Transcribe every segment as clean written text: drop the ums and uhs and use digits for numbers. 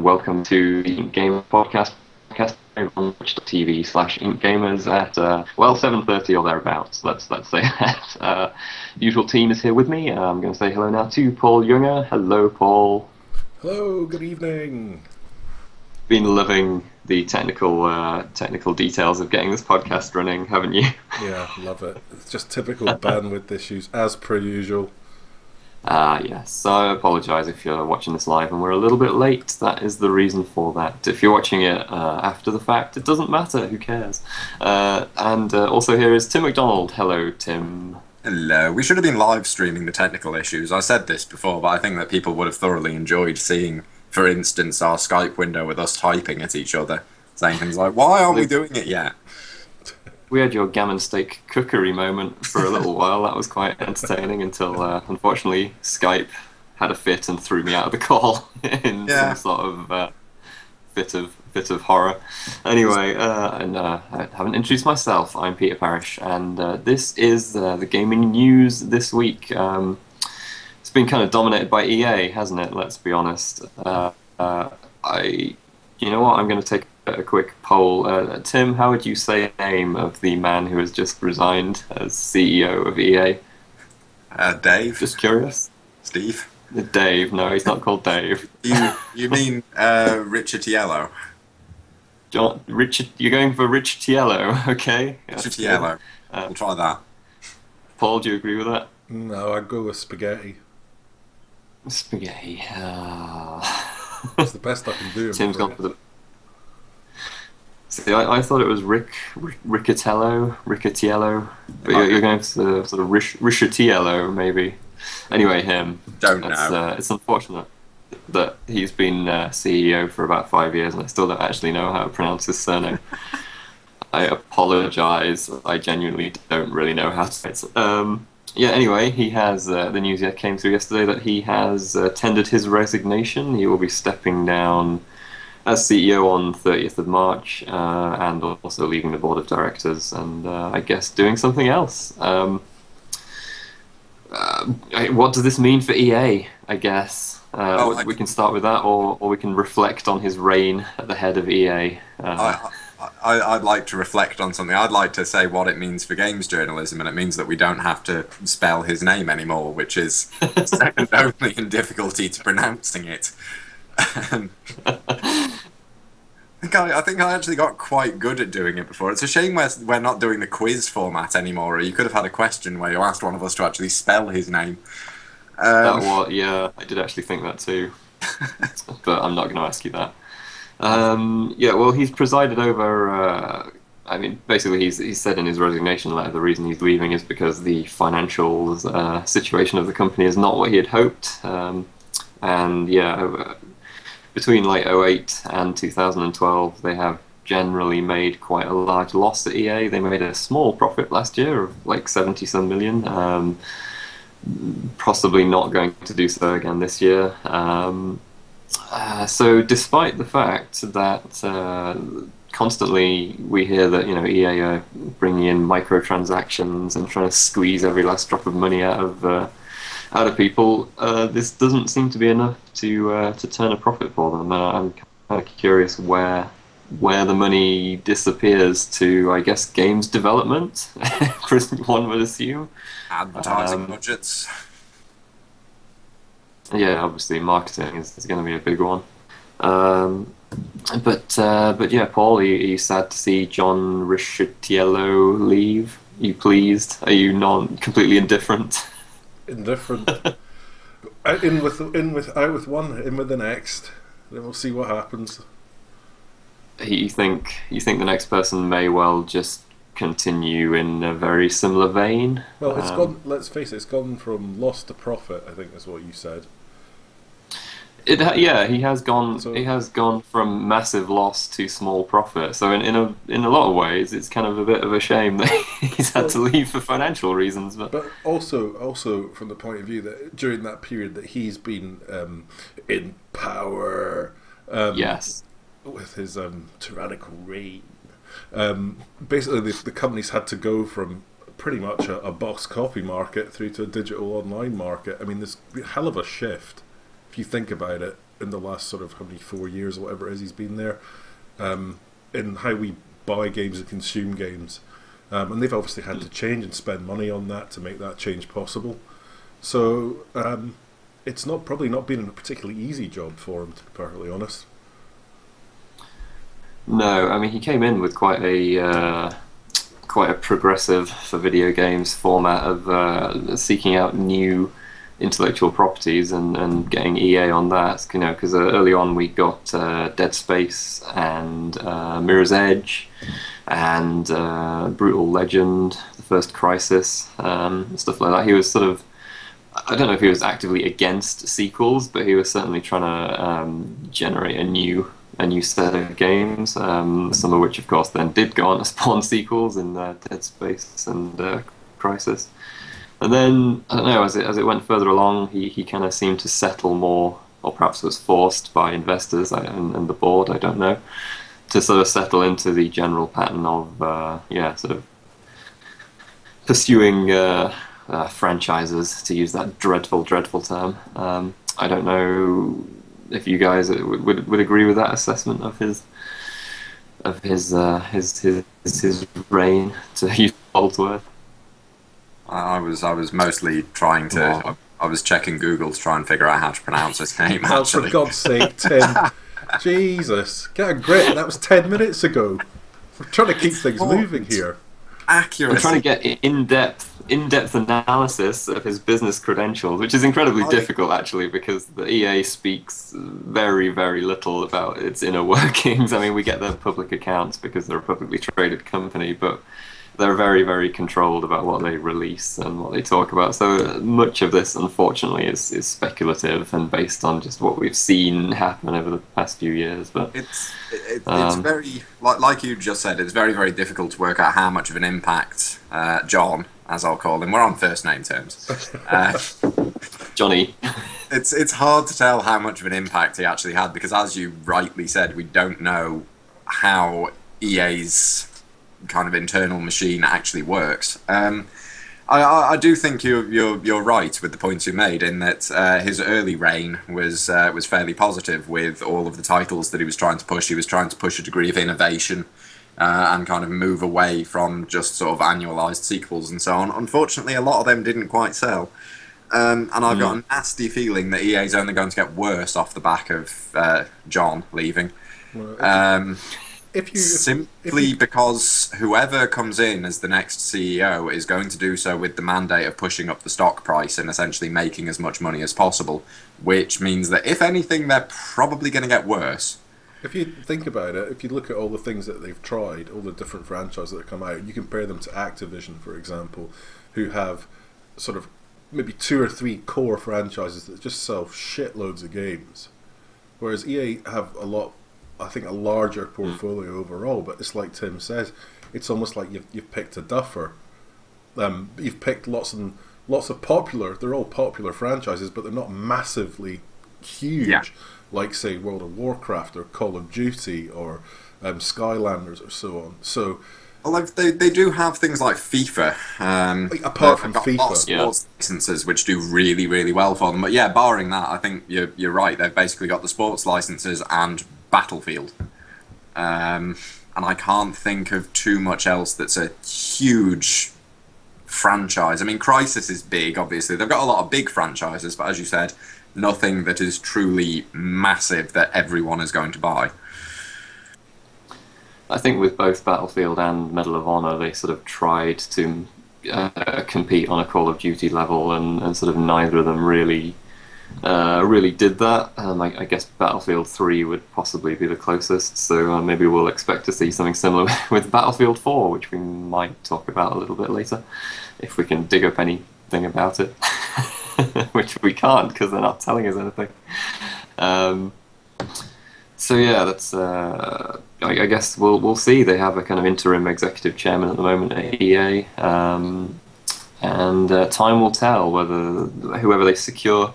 welcome to the IncGamers Podcast on twitch.tv/IncGamers at 7:30 or thereabouts. Let's say that. Usual team is here with me. I'm going to say hello now to Paul Younger. Hello, Paul. Hello. Good evening. Been loving the technical details of getting this podcast running, haven't you? Yeah, love it. It's just typical bandwidth issues, as per usual. Yes, so I apologise if you're watching this live and we're a little bit late. That is the reason for that. If you're watching it after the fact, it doesn't matter, who cares? And also here is Tim McDonald. Hello, Tim. Hello. We should have been live streaming the technical issues. I said this before, but I think that people would have thoroughly enjoyed seeing, for instance, our Skype window with us typing at each other, saying things like, why aren't we doing it yet? We had your gammon steak cookery moment for a little while. That was quite entertaining until, unfortunately, Skype had a fit and threw me out of the call in some sort of fit of horror. Anyway, I haven't introduced myself. I'm Peter Parrish, and this is the gaming news this week. It's been kind of dominated by EA, hasn't it? Let's be honest. You know what? I'm going to take a quick poll. Tim, how would you say the name of the man who has just resigned as CEO of EA? Dave. Just curious. Steve. Dave. No, he's not called Dave. You mean Riccitiello? John Richard. You're going for Riccitiello, okay? Riccitiello. We'll try that. Paul, do you agree with that? No, I'd go with spaghetti. Spaghetti. It's the best I can do. Tim's gone for the... See, I thought it was Riccitiello, but you're going for the sort of Riccitiello, maybe. Anyway, him. Don't know. It's unfortunate that he's been CEO for about 5 years, and I still don't actually know how to pronounce his surname. I apologise. I genuinely don't really know how to say it. Anyway, he has the news that came through yesterday that he has tendered his resignation. He will be stepping down as CEO on 30th of March, and also leaving the board of directors, and I guess doing something else. What does this mean for EA, I guess? We can start with that, or we can reflect on his reign at the head of EA. I'd like to reflect on something. I'd like to say what it means for games journalism, and it means that we don't have to spell his name anymore, which is second only in difficulty to pronouncing it. I think I actually got quite good at doing it before. It's a shame we're not doing the quiz format anymore. Or you could have had a question where you asked one of us to actually spell his name. Yeah, I did actually think that too, but I'm not going to ask you that. Well, he's presided over. Basically, he's said in his resignation letter the reason he's leaving is because the financial situation of the company is not what he had hoped. Between like 2008 and 2012, they have generally made quite a large loss at EA. They made a small profit last year of like 70-some million. Possibly not going to do so again this year. So despite the fact that constantly we hear that EA are bringing in microtransactions and trying to squeeze every last drop of money out of people, this doesn't seem to be enough to turn a profit for them. I'm kind of curious where the money disappears to. I guess games development, one would assume. Advertising budgets. Yeah, obviously marketing is going to be a big one. But yeah, Paul, are you sad to see John Riccitiello leave? Are you pleased? Are you completely indifferent? Indifferent. In with one, in with the next. Then we'll see what happens. You think the next person may well just continue in a very similar vein? Well, it's gone. Let's face it, it's gone from loss to profit. I think is what you said. He has gone. He has gone from massive loss to small profit. So in a lot of ways, it's kind of a bit of a shame that he's had to leave for financial reasons. But also from the point of view that during that period that he's been in power, yes, with his tyrannical reign, basically the company's had to go from pretty much a box copy market through to a digital online market. I mean, there's a hell of a shift if you think about it. in the last sort of how many 4 years or whatever it is he's been there, in how we buy games and consume games, and they've obviously had to change and spend money on that to make that change possible. So it's probably not been a particularly easy job for him, to be perfectly honest. No, I mean, he came in with quite a progressive, for video games, format of seeking out new intellectual properties and getting EA on that. You know, because early on we got Dead Space and Mirror's Edge and Brutal Legend, the first Crisis, stuff like that. He was sort of, I don't know if he was actively against sequels, but he was certainly trying to generate a new set of games, some of which, of course, then did go on to spawn sequels in Dead Space and Crisis. And then, I don't know, as it went further along, he kind of seemed to settle more, or perhaps was forced by investors and the board, I don't know, to sort of settle into the general pattern of, sort of pursuing franchises, to use that dreadful term. I don't know if you guys would agree with that assessment of his reign, to use old word. I was mostly trying to. I was checking Google to try and figure out how to pronounce his name. Oh, for God's sake, Tim! Jesus, get a grip. That was 10 minutes ago. We're trying to keep things moving here. Accuracy. I'm trying to get in-depth analysis of his business credentials, which is incredibly difficult, actually, because the EA speaks very, very little about its inner workings. I mean, we get their public accounts because they're a publicly traded company, but they're very, very controlled about what they release and what they talk about. So much of this, unfortunately, is speculative and based on just what we've seen happen over the past few years. But it's very, like you just said, it's very, very difficult to work out how much of an impact John, as I'll call him, we're on first name terms, Johnny. It's hard to tell how much of an impact he actually had, because, as you rightly said, we don't know how EA's kind of internal machine actually works. I do think you're right with the points you made, in that his early reign was fairly positive with all of the titles that he was trying to push. He was trying to push a degree of innovation and kind of move away from just sort of annualized sequels and so on. Unfortunately, a lot of them didn't quite sell. And I've got a nasty feeling that EA is only going to get worse off the back of John leaving. Simply because whoever comes in as the next CEO is going to do so with the mandate of pushing up the stock price and essentially making as much money as possible, which means that, if anything, they're probably going to get worse. If you think about it, if you look at all the things that they've tried, all the different franchises that have come out, you compare them to Activision, for example, who have sort of maybe 2 or 3 core franchises that just sell shitloads of games, whereas EA have a larger portfolio overall. But it's like Tim says, it's almost like you've picked a duffer. You've picked lots of popular. They're all popular franchises, but they're not massively huge. Yeah. Like, say, World of Warcraft or Call of Duty or Skylanders or so on. So, well, they do have things like FIFA. Apart from FIFA, lots of sports licenses which do really, really well for them. But yeah, barring that, I think you're right. They've basically got the sports licenses and Battlefield, and I can't think of too much else that's a huge franchise. I mean, Crysis is big, obviously. They've got a lot of big franchises, but as you said, nothing that is truly massive that everyone is going to buy. I think with both Battlefield and Medal of Honor, they sort of tried to compete on a Call of Duty level, and sort of neither of them really did that. I guess Battlefield 3 would possibly be the closest, so maybe we'll expect to see something similar with Battlefield 4, which we might talk about a little bit later, if we can dig up anything about it, which we can't because they're not telling us anything. So yeah, that's. I guess we'll see. They have a kind of interim executive chairman at the moment at EA, and time will tell whether whoever they secure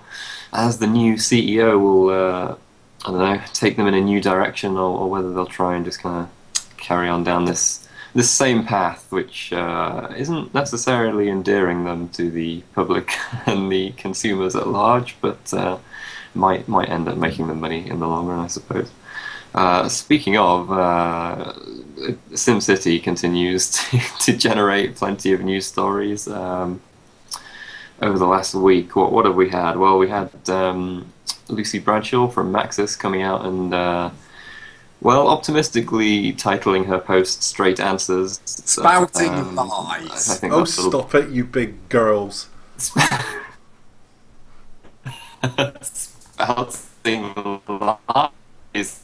as the new CEO will, I don't know, take them in a new direction, or whether they'll try and just kind of carry on down this same path, which isn't necessarily endearing them to the public and the consumers at large, but might end up making them money in the long run, I suppose. Speaking of, SimCity continues to generate plenty of news stories. Over the last week, what have we had? Well, we had Lucy Bradshaw from Maxis coming out and, optimistically titling her post "Straight Answers." Spouting lies. I think oh, stop it, you big girls. Spouting lies.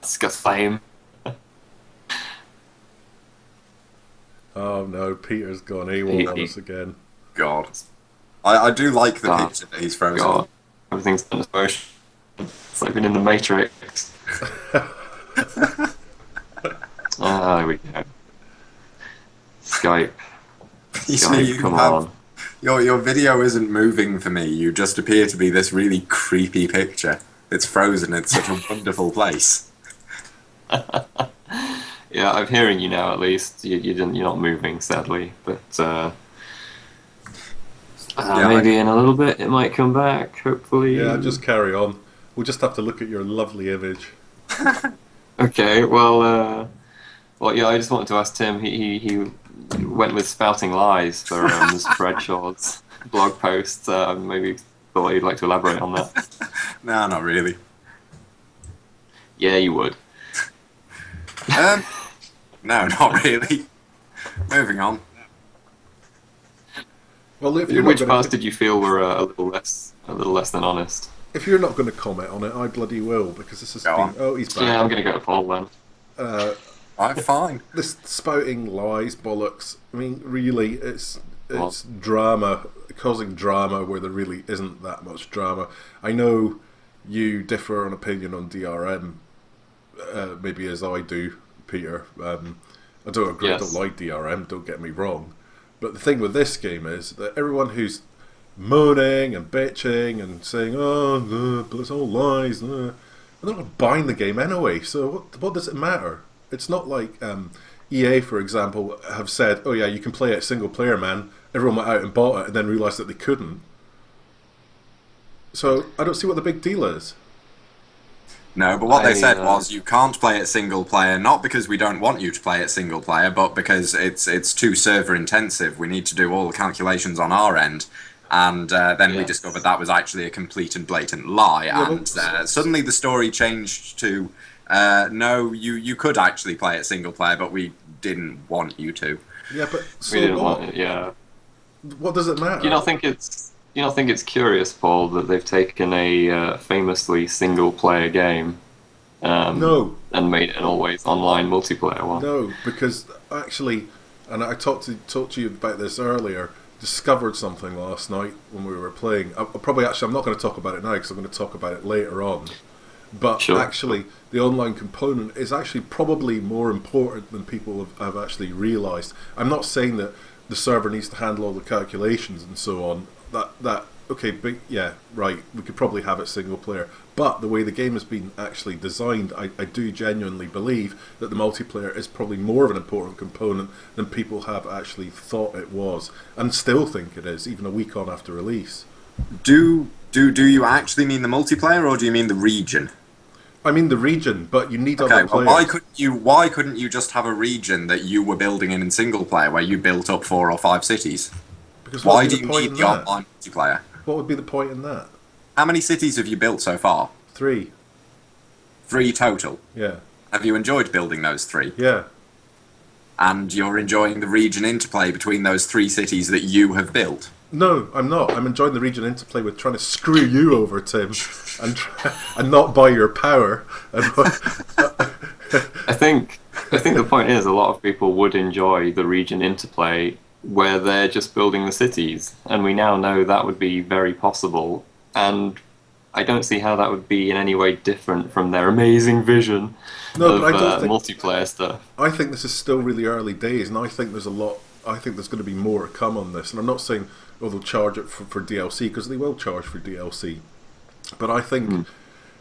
Discuss fame. Oh no, Peter's gone AWOL on us again. God. I do like the picture that he's frozen. God. Everything's done in motion. It's like being in the Matrix. There we go. Skype. You come on. Your video isn't moving for me. You just appear to be this really creepy picture. It's frozen. It's such a wonderful place. Yeah, I'm hearing you now. At least you're not moving, sadly. But maybe in a little bit it might come back. Hopefully. Yeah, just carry on. We'll just have to look at your lovely image. Okay. Well, yeah. I just wanted to ask Tim. He went with spouting lies for Mr. Bradshaw's blog post. Maybe thought you'd like to elaborate on that. No, not really. Yeah, you would. No, not really. Moving on. Well, if you're which parts did you feel were a little less than honest? If you're not going to comment on it, I bloody will, because this has been. Oh, he's back. Yeah, I'm going to go to Paul then. I'm fine. This spouting lies bollocks. I mean, really, it's drama, causing drama where there really isn't that much drama. I know you differ on opinion on DRM, maybe as I do, Peter. I don't agree. Yes. I don't like DRM. Don't get me wrong. But the thing with this game is that everyone who's moaning and bitching and saying, "Oh, but it's all lies," they're not buying the game anyway. So what does it matter? It's not like EA, for example, have said, "Oh yeah, you can play it single player, man." Everyone went out and bought it and then realised that they couldn't. So I don't see what the big deal is. No, but what they said was you can't play it single player, not because we don't want you to play it single player, but because it's too server intensive. We need to do all the calculations on our end. And then we discovered that was actually a complete and blatant lie. Yeah, and suddenly the story changed to, no, you could actually play it single player, but we didn't want you to. Yeah, but so we didn't want it. Yeah. What does it matter? Do you not think it's curious, Paul, that they've taken a famously single-player game no. and made it an always online multiplayer one? No, because actually, and I talked to you about this earlier, discovered something last night when we were playing. I'm not going to talk about it now because I'm going to talk about it later on. But sure. Actually, the online component is actually probably more important than people have actually realised. I'm not saying that the server needs to handle all the calculations and so on. Okay, but yeah, right, we could probably have it single player. But the way the game has been actually designed, I do genuinely believe that the multiplayer is probably more of an important component than people have actually thought it was, and still think it is, even a week on after release. Do you actually mean the multiplayer, or do you mean the region? I mean the region, but you need other players. Why couldn't you just have a region that you were building in single player, where you built up 4 or 5 cities? Because why do you need the online multiplayer? What would be the point in that? How many cities have you built so far? 3. 3 total? Yeah. Have you enjoyed building those 3? Yeah. And you're enjoying the region interplay between those 3 cities that you have built? No, I'm not. I'm enjoying the region interplay with trying to screw you over, Tim, and not by your power. I think the point is a lot of people would enjoy the region interplay where they're just building the cities, and we now know that would be very possible, and I don't see how that would be in any way different from their amazing vision of multiplayer stuff. I think this is still really early days, and I think there's going to be more to come on this, and I'm not saying they'll charge it for DLC, because they will charge for DLC, but I think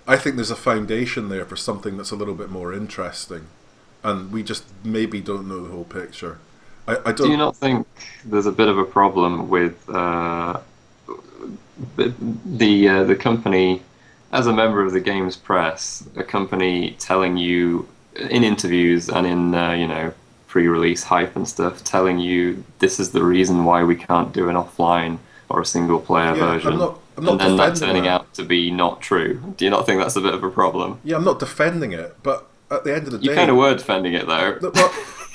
there's a foundation there for something that's a little bit more interesting, and we just maybe don't know the whole picture. I don't. Do you not think there's a bit of a problem with but the company, as a member of the games press, a company telling you in interviews and in pre-release hype and stuff, telling you this is the reason why we can't do an offline or a single player version, I'm not and then that defending turning that. out to be not true. Do you not think that's a bit of a problem? Yeah, I'm not defending it, but at the end of the day, You kind of were defending it though.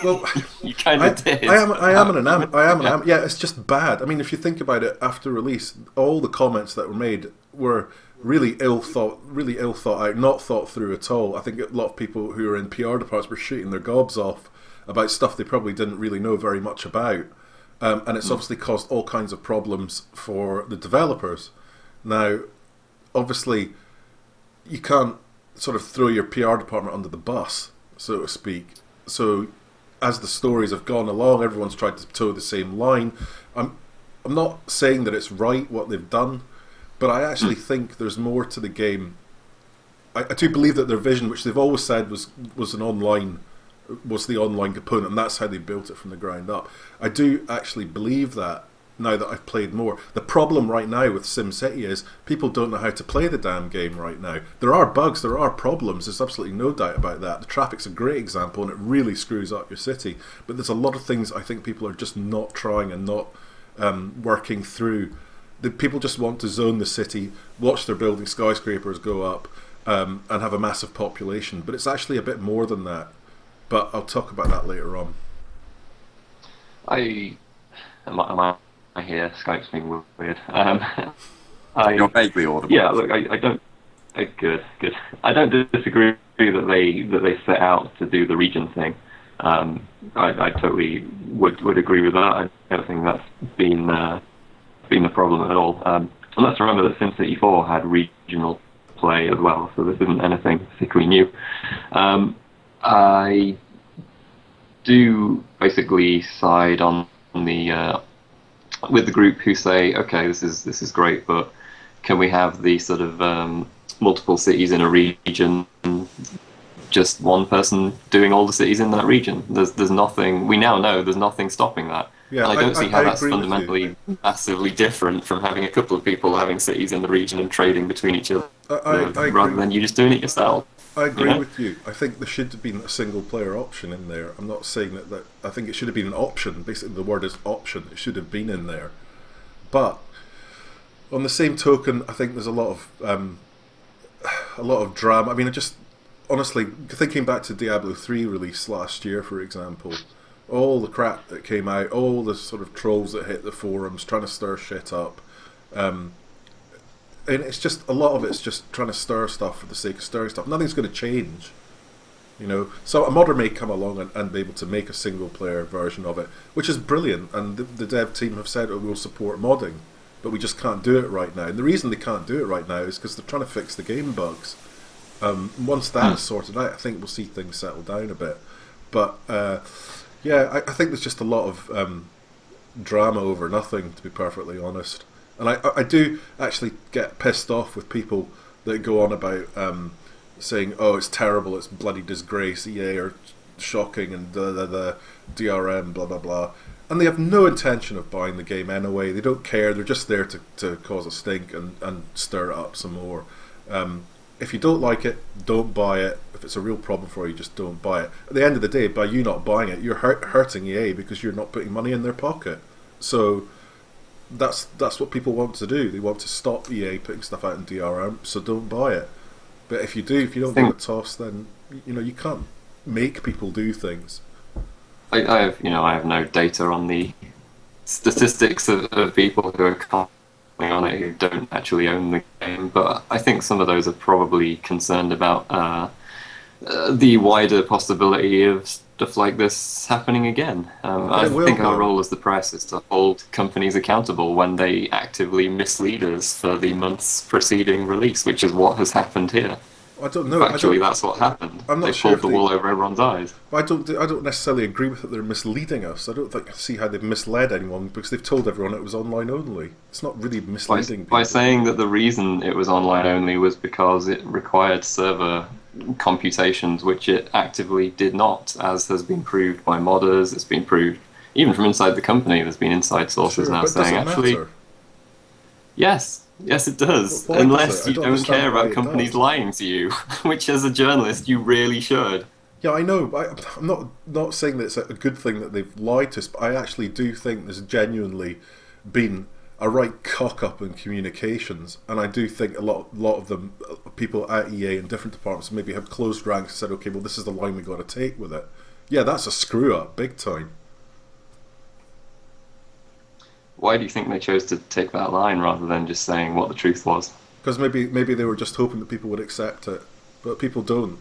Well, you kind of did. I am an am. Yeah, it's just bad. I mean, if you think about it, after release, all the comments that were made were really ill thought out, not thought through at all. I think a lot of people who are in PR departments were shooting their gobs off about stuff they probably didn't really know very much about, and it's obviously caused all kinds of problems for the developers. Now, obviously, you can't sort of throw your PR department under the bus, so to speak. So, as the stories have gone along, everyone's tried to toe the same line. I'm not saying that it's right what they've done, but I actually think there's more to the game. I do believe that their vision, which they've always said was the online component, and that's how they built it from the ground up. I do actually believe that now that I've played more. The problem right now with SimCity is people don't know how to play the damn game right now. There are bugs, there are problems, there's absolutely no doubt about that. The traffic's a great example and it really screws up your city, but there's a lot of things I think people are just not trying and not working through. People just want to zone the city, watch their building skyscrapers go up, and have a massive population, but it's actually a bit more than that. But I'll talk about that later on. Am I hear Skype's being weird. You're vaguely audible. Yeah, look, I don't. Good. I don't disagree that they set out to do the region thing. I totally would agree with that. I don't think that's been a problem at all. And let's remember that SimCity 4 had regional play as well, so this isn't anything particularly new. I do basically side on the with the group who say, okay, this is great, but can we have the sort of multiple cities in a region, just one person doing all the cities in that region? There's nothing, we now know there's nothing stopping that. Yeah, and I don't see how that's agree fundamentally massively different from having a couple of people having cities in the region and trading between each other, rather than you just doing it yourself. I agree with you. I think there should have been a single player option in there. I'm not saying that I think it should have been an option. Basically, the word is option. It should have been in there. But on the same token, I think there's a lot of drama. I mean, I just honestly thinking back to Diablo 3 release last year, for example, all the crap that came out, all the sort of trolls that hit the forums trying to stir shit up. And it's just, a lot of it's just trying to stir stuff for the sake of stirring stuff. Nothing's going to change, you know. So a modder may come along and be able to make a single player version of it, which is brilliant, and the dev team have said, oh, we'll support modding, but we just can't do it right now. And the reason they can't do it right now is because they're trying to fix the game bugs. Once that is sorted out, I think we'll see things settle down a bit. But yeah, I think there's just a lot of drama over nothing, to be perfectly honest. And I do actually get pissed off with people that go on about saying, oh, it's terrible, it's bloody disgrace, EA are shocking, and the DRM, blah, blah, blah. And they have no intention of buying the game anyway. They don't care, they're just there to cause a stink and stir it up some more. If you don't like it, don't buy it. If it's a real problem for you, just don't buy it. At the end of the day, by you not buying it, you're hurting EA because you're not putting money in their pocket. So that's what people want to do. They want to stop EA putting stuff out in DRM, so don't buy it. But if you don't give it a toss, then you can't make people do things. I have no data on the statistics of people who are commenting on it who don't actually own the game, but I think some of those are probably concerned about the wider possibility of stuff like this happening again. I think our role as the press is to hold companies accountable when they actively mislead us for the months preceding release, which is what has happened here. I don't know. Actually, that's what happened. I'm not they sure pulled the wool over everyone's eyes. I don't necessarily agree with that they're misleading us. I don't see how they've misled anyone, because they've told everyone it was online only. It's not really misleading people. By saying that the reason it was online only was because it required server computations, which it actively did not, as has been proved by modders. It's been proved even from inside the company. There's been inside sources now saying, actually, yes, Yes, it does. Why Unless does it? you I don't care understand why about it companies does. lying to you, which as a journalist you really should. Yeah, I know. I'm not saying that it's a good thing that they've lied to us, but I actually do think there's genuinely been a right cock up in communications, and I do think a lot of them, people at EA in different departments, maybe have closed ranks and said, okay, well, this is the line we got to take with it. Yeah, that's a screw up, big time. Why do you think they chose to take that line rather than just saying what the truth was? Because maybe they were just hoping that people would accept it, but people don't.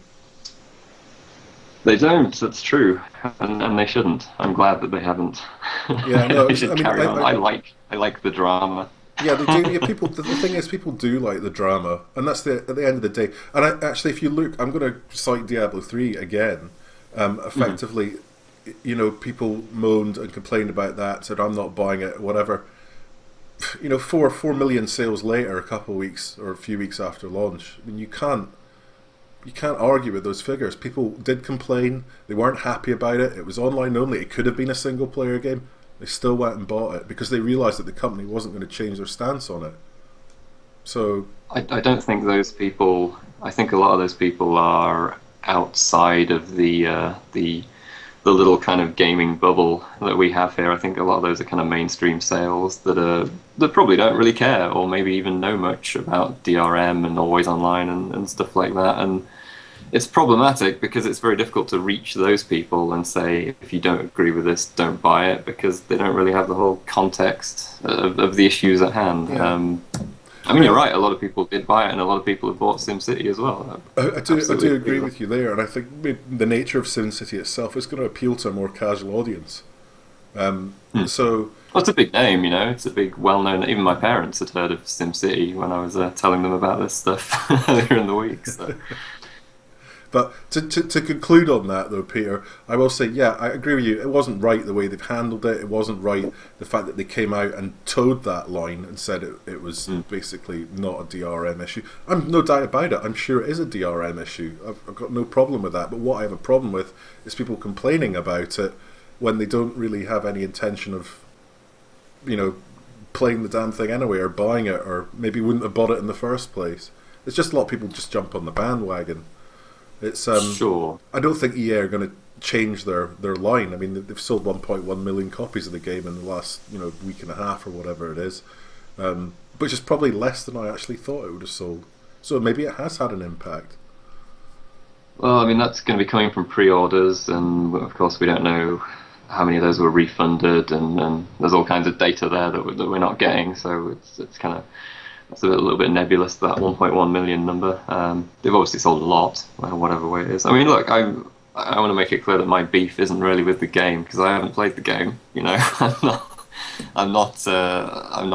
They don't. That's true, and they shouldn't. I'm glad that they haven't. Yeah, no. They should carry on. I like the drama. Yeah, they do. Yeah, people. The thing is, people do like the drama, and that's at the end of the day. And actually, if you look, I'm going to cite Diablo 3 again. Effectively, you know, people moaned and complained about that, said I'm not buying it, whatever. You know, 4 million sales later, a couple of weeks or a few weeks after launch. I mean, you can't argue with those figures. People did complain. They weren't happy about it. It was online only. It could have been a single player game. They still went and bought it because they realised that the company wasn't going to change their stance on it. So I don't think those people. I think a lot of those people are outside of the little kind of gaming bubble that we have here. I think a lot of those are kind of mainstream sales that probably don't really care or maybe even know much about DRM and always online and stuff like that. And it's problematic because it's very difficult to reach those people and say, if you don't agree with this, don't buy it, because they don't really have the whole context of the issues at hand. Yeah. I mean, you're right, a lot of people did buy it and a lot of people have bought SimCity as well. I do agree with you there, and I think the nature of SimCity itself is going to appeal to a more casual audience. So, well, it's a big name, you know. It's a big, well-known. Even my parents had heard of SimCity when I was telling them about this stuff earlier in the week. So. But to conclude on that, though, Peter, I will say, yeah, I agree with you. It wasn't right the way they've handled it. It wasn't right the fact that they came out and towed that line and said it was basically not a DRM issue. I'm no doubt about it. I'm sure it is a DRM issue. I've got no problem with that. But what I have a problem with is people complaining about it when they don't really have any intention of, you know, playing the damn thing anyway or buying it, or maybe wouldn't have bought it in the first place. It's just a lot of people just jump on the bandwagon. It's sure. I don't think EA are going to change their line. I mean, they've sold 1.1 million copies of the game in the last week and a half or whatever it is, which is probably less than I actually thought it would have sold. So maybe it has had an impact. Well, I mean, that's going to be coming from pre-orders, and of course we don't know how many of those were refunded, and there's all kinds of data there that we're not getting. So it's kind of. It's a little bit nebulous, that 1.1 million number. They've obviously sold a lot, whatever way it is. I mean, look, I want to make it clear that my beef isn't really with the game, because I haven't played the game. You know, I'm not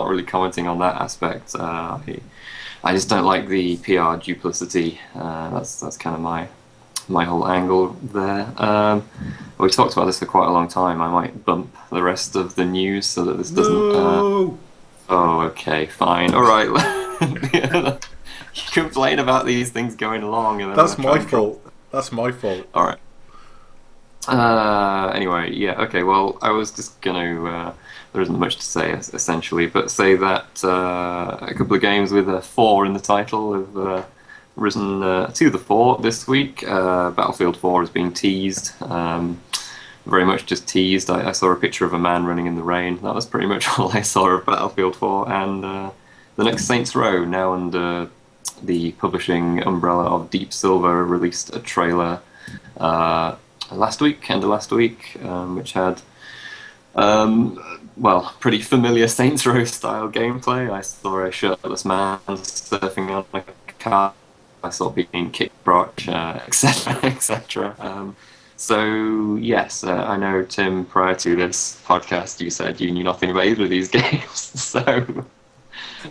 really commenting on that aspect. I just don't like the PR duplicity. That's kind of my whole angle there. We talked about this for quite a long time. I might bump the rest of the news so that this doesn't. No! Oh, okay, fine, all right. You complain about these things going along, and then that's my fault. That's my fault. All right. Anyway, yeah, okay. Well, I was just gonna. There isn't much to say essentially, but say that a couple of games with a 4 in the title have risen to the 4 this week. Battlefield 4 has been teased. Very much just teased. I saw a picture of a man running in the rain. That was pretty much all I saw of Battlefield 4. And the next Saints Row, now under the publishing umbrella of Deep Silver, released a trailer end of last week, which had pretty familiar Saints Row style gameplay. I saw a shirtless man surfing on a car. I saw people being kicked crotch, etc., etc. So, yes, I know, Tim, prior to this podcast, you said you knew nothing about either of these games. So,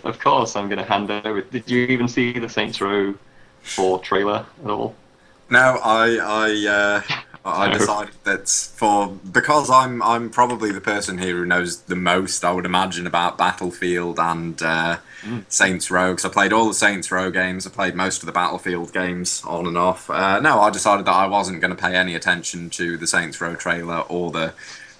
of course, I'm going to hand over. Did you even see the Saints Row 4 trailer at all? No, I decided that because I'm probably the person here who knows the most, I would imagine, about Battlefield and Saints Row, because I played all the Saints Row games, I played most of the Battlefield games on and off. No, I decided that I wasn't going to pay any attention to the Saints Row trailer or the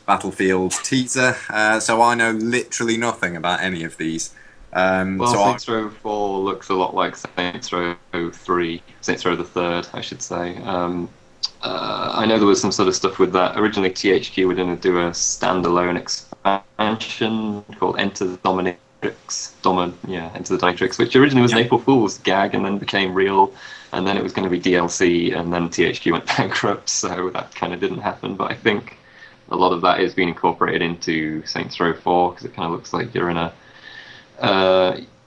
Battlefield teaser, so I know literally nothing about any of these. Well, Saints Row 4 looks a lot like Saints Row 3, Saints Row the Third, I should say. I know there was some sort of stuff with that. Originally, THQ were going to do a standalone expansion called Enter the Dominatrix, Enter the Dominatrix, which originally was an April Fool's gag and then became real, and then it was going to be DLC, and then THQ went bankrupt, so that kind of didn't happen. But I think a lot of that is being incorporated into Saints Row 4, because it kind of looks like you're in a...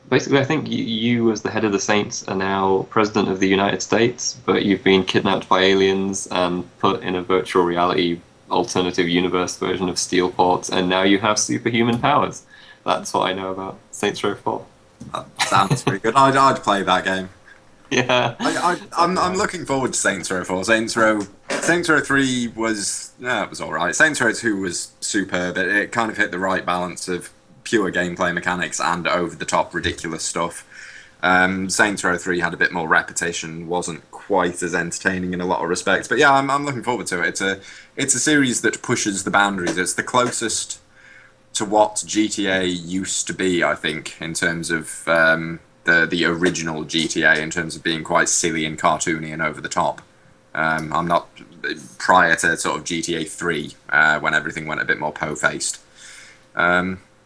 basically, I think you, as the head of the Saints, are now president of the United States, but you've been kidnapped by aliens and put in a virtual reality alternative universe version of Steelport, and now you have superhuman powers. That's what I know about Saints Row 4. That sounds pretty good. I'd play that game. Yeah. I'm looking forward to Saints Row 4. Saints Row 3 was... it was alright. Saints Row 2 was superb. It kind of hit the right balance of pure gameplay mechanics and over-the-top ridiculous stuff. Saints Row 3 had a bit more repetition, wasn't quite as entertaining in a lot of respects. But yeah, I'm looking forward to it. It's a series that pushes the boundaries. It's the closest to what GTA used to be, I think, in terms of the original GTA, in terms of being quite silly and cartoony and over the top. I'm not prior to sort of GTA 3 when everything went a bit more po-faced.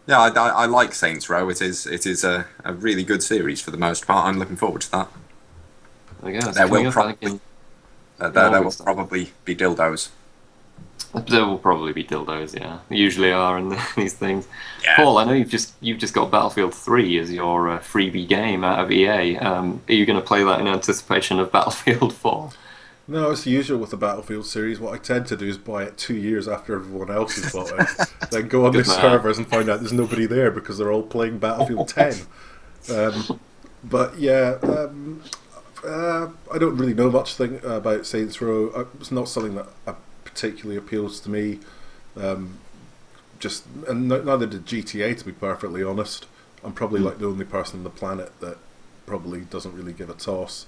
Yeah, I like Saints Row. It is a really good series for the most part. I'm looking forward to that. I guess there will probably be dildos. There will probably be dildos, yeah. There usually are in these things. Yeah. Paul, I know you've just got Battlefield 3 as your freebie game out of EA. Are you going to play that in anticipation of Battlefield 4? No, it's the usual with the Battlefield series. What I tend to do is buy it 2 years after everyone else has bought it. Then go on the servers and find out there's nobody there because they're all playing Battlefield 10. But yeah, I don't really know much about Saints Row. It's not something that particularly appeals to me. And neither did GTA, to be perfectly honest. I'm probably like the only person on the planet that probably doesn't really give a toss.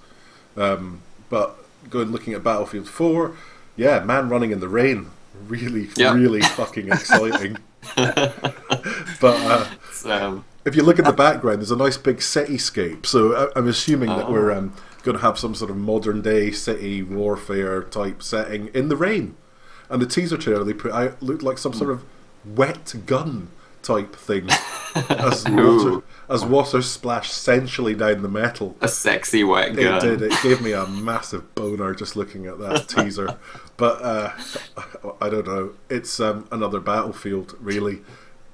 But looking at Battlefield 4, yeah, man running in the rain, really fucking exciting. But if you look at the background, there's a nice big cityscape, so I'm assuming that we're going to have some sort of modern day city warfare type setting in the rain. And the teaser trailer they put out looked like some sort of wet gun type thing as water splashed sensually down the metal. A sexy wet gun. It did. It gave me a massive boner just looking at that teaser. But I don't know. It's another Battlefield, really.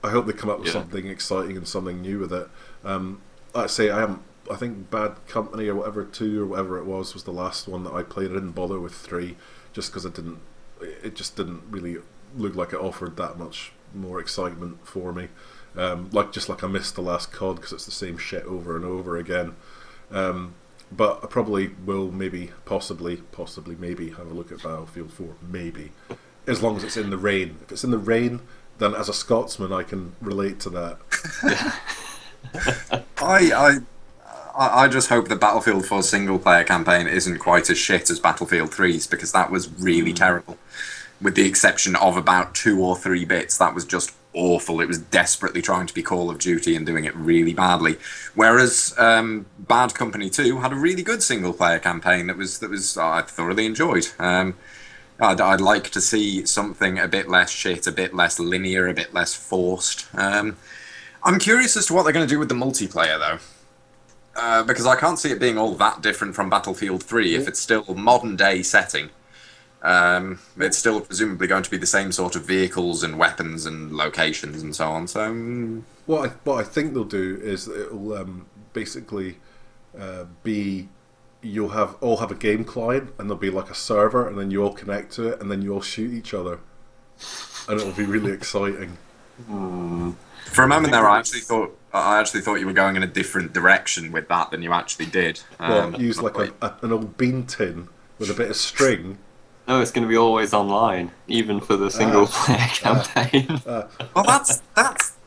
I hope they come up with something exciting and something new with it. Like I say, I think Bad Company or whatever 2 or whatever it was the last one that I played. I didn't bother with 3 just because it just didn't really look like it offered that much more excitement for me. Like I missed the last COD because it's the same shit over and over again. But I probably will possibly maybe have a look at Battlefield 4, maybe, as long as it's in the rain. If it's in the rain, then as a Scotsman I can relate to that. I just hope the Battlefield 4 single player campaign isn't quite as shit as Battlefield 3's, because that was really terrible. With the exception of about 2 or 3 bits, that was just awful. It was desperately trying to be Call of Duty and doing it really badly. Whereas Bad Company 2 had a really good single player campaign that was I thoroughly enjoyed. I'd like to see something a bit less shit, a bit less linear, a bit less forced. I'm curious as to what they're going to do with the multiplayer, though. Because I can't see it being all that different from Battlefield 3 if it's still a modern-day setting. It's still presumably going to be the same sort of vehicles and weapons and locations and so on. So what I think they'll do is it'll basically be you'll all have a game client, and there'll be like a server, and then you all connect to it, and then you all shoot each other, and it'll be really exciting. For a moment there, I actually thought you were going in a different direction with that than you actually did. Use like an old bean tin with a bit of string. No, it's going to be always online, even for the single-player campaign. Well, that's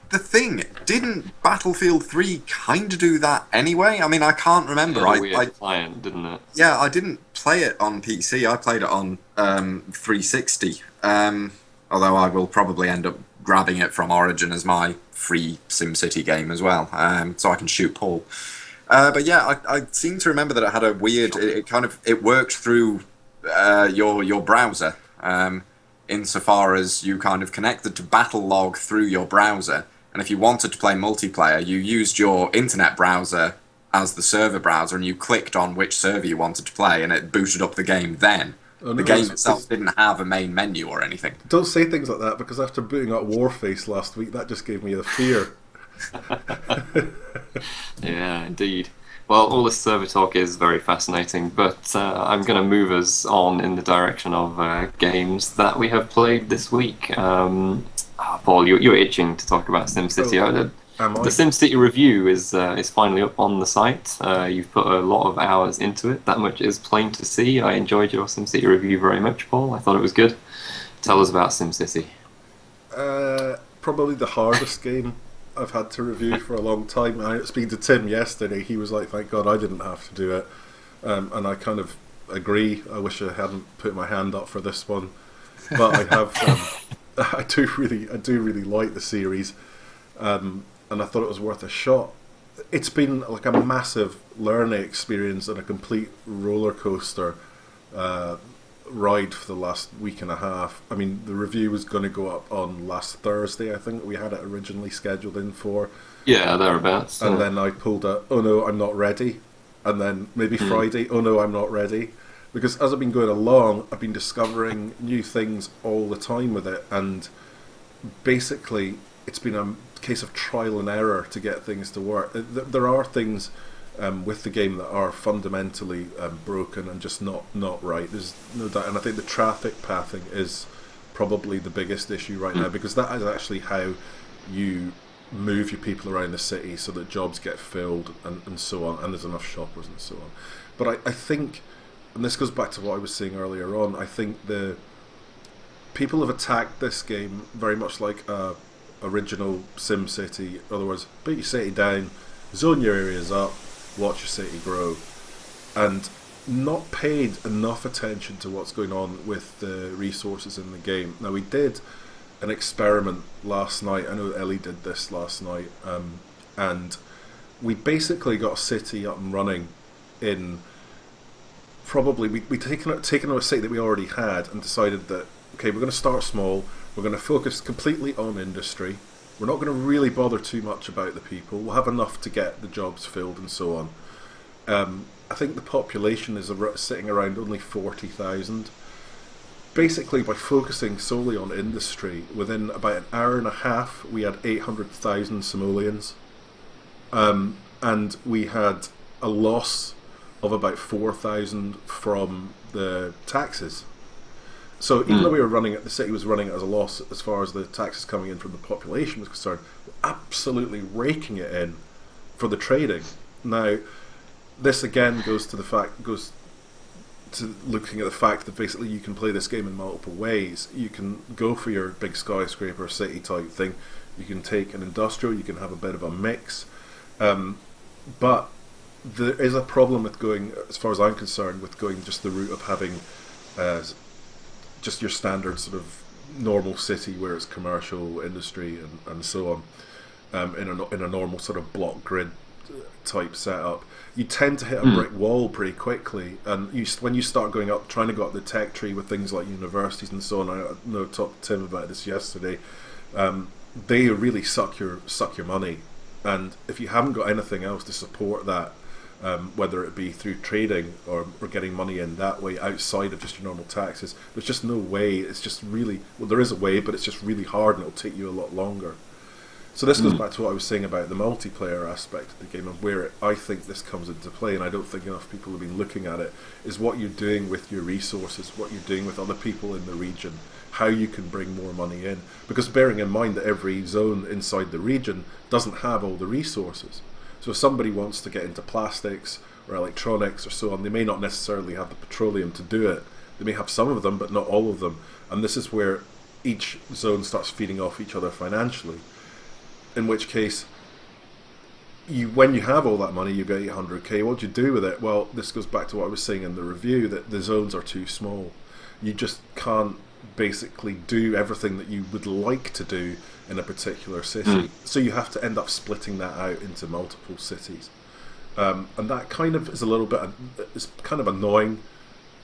the thing. Didn't Battlefield 3 kind of do that anyway? I mean, I can't remember. It had a weird client, didn't it? Yeah, I didn't play it on PC. I played it on 360. Although I will probably end up grabbing it from Origin as my free SimCity game as well, so I can shoot Paul. But yeah, I seem to remember that it had a weird. It worked through your browser, insofar as you kind of connected to Battlelog through your browser, and if you wanted to play multiplayer, you used your internet browser as the server browser, and you clicked on which server you wanted to play, and it booted up the game then. Oh, no, the game itself didn't have a main menu or anything. Don't say things like that, because after booting up Warface last week, that just gave me a fear. Yeah, indeed. Well, all this server talk is very fascinating, but I'm going to move us on in the direction of games that we have played this week. Paul, you're itching to talk about SimCity. The SimCity review is finally up on the site. You've put a lot of hours into it. That much is plain to see. I enjoyed your SimCity review very much, Paul. I thought it was good. Tell us about SimCity. Probably the hardest game I've had to review for a long time. I was speaking to Tim yesterday. He was like, "Thank God I didn't have to do it," and I kind of agree. I wish I hadn't put my hand up for this one, but I have. I do really like the series. And I thought it was worth a shot. It's been like a massive learning experience and a complete roller coaster ride for the last week and a half. I mean, the review was going to go up on last Thursday, I think we had it originally scheduled in for. Yeah, thereabouts. And then I pulled a, "Oh no, I'm not ready." And then maybe Friday, "Oh no, I'm not ready." Because as I've been going along, I've been discovering new things all the time with it. And basically, it's been a case of trial and error to get things to work. There are things with the game that are fundamentally broken and just not right. There's no doubt, and I think the traffic pathing is probably the biggest issue right now, because that is actually how you move your people around the city so that jobs get filled and so on, and there's enough shoppers and so on. But I think, and this goes back to what I was saying earlier on, I think the people have attacked this game very much like original SimCity. In other words, put your city down, zone your areas up, watch your city grow, and not paid enough attention to what's going on with the resources in the game. Now, we did an experiment last night. I know Ellie did this last night, and we basically got a city up and running in probably we taken a city that we already had and decided that, okay, we're going to start small. We're going to focus completely on industry. We're not going to really bother too much about the people. We'll have enough to get the jobs filled and so on. I think the population is sitting around only 40,000. Basically, by focusing solely on industry, within about an hour and a half, we had 800,000 simoleons. And we had a loss of about 4,000 from the taxes. So even though we were running it, the city was running it as a loss as far as the taxes coming in from the population was concerned, we're absolutely raking it in for the trading. Now, this again goes to looking at the fact that basically you can play this game in multiple ways. You can go for your big skyscraper city type thing. You can take an industrial. You can have a bit of a mix. But there is a problem with going, as far as I'm concerned, with going just the route of having just your standard sort of normal city where it's commercial, industry, and so on, in a normal sort of block grid type setup. You tend to hit a brick wall pretty quickly, and when you start trying to go up the tech tree with things like universities and so on. I know I talked to Tim about this yesterday. They really suck your money, and if you haven't got anything else to support that, whether it be through trading or getting money in that way outside of just your normal taxes, there's just no way. It's just really, well, there is a way, but it's just really hard, and it'll take you a lot longer. So this goes back to what I was saying about the multiplayer aspect of the game, and where I think this comes into play, and I don't think enough people have been looking at it, is what you're doing with your resources, what you're doing with other people in the region, how you can bring more money in. Because bearing in mind that every zone inside the region doesn't have all the resources. So if somebody wants to get into plastics or electronics or so on, they may not necessarily have the petroleum to do it. They may have some of them, but not all of them. And this is where each zone starts feeding off each other financially. In which case, when you have all that money, you get 800k, what do you do with it? Well, this goes back to what I was saying in the review, that the zones are too small. You just can't basically do everything that you would like to do in a particular city. So you have to end up splitting that out into multiple cities. And that kind of is a little bit, it's kind of annoying,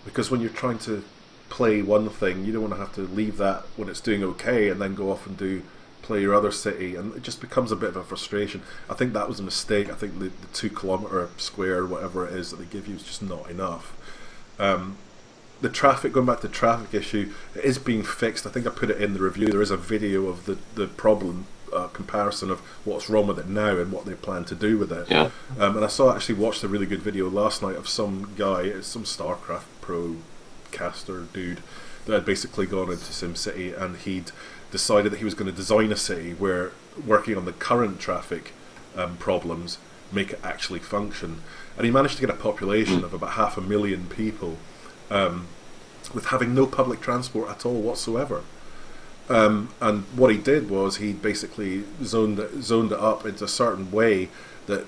because when you're trying to play one thing, you don't want to have to leave that when it's doing okay and then go off and play your other city, and it just becomes a bit of a frustration. I think that was a mistake. I think the 2 kilometre square, whatever it is that they give you, is just not enough. The traffic, going back to the traffic issue, it is being fixed. I think I put it in the review. There is a video of the problem, comparison of what's wrong with it now and what they plan to do with it. Yeah. And I actually watched a really good video last night of some guy, some StarCraft pro caster dude, that had basically gone into SimCity, and he'd decided that he was going to design a city where, working on the current traffic problems, make it actually function. And he managed to get a population of about 500,000 people, with having no public transport at all whatsoever. And what he did was he basically zoned it up into a certain way that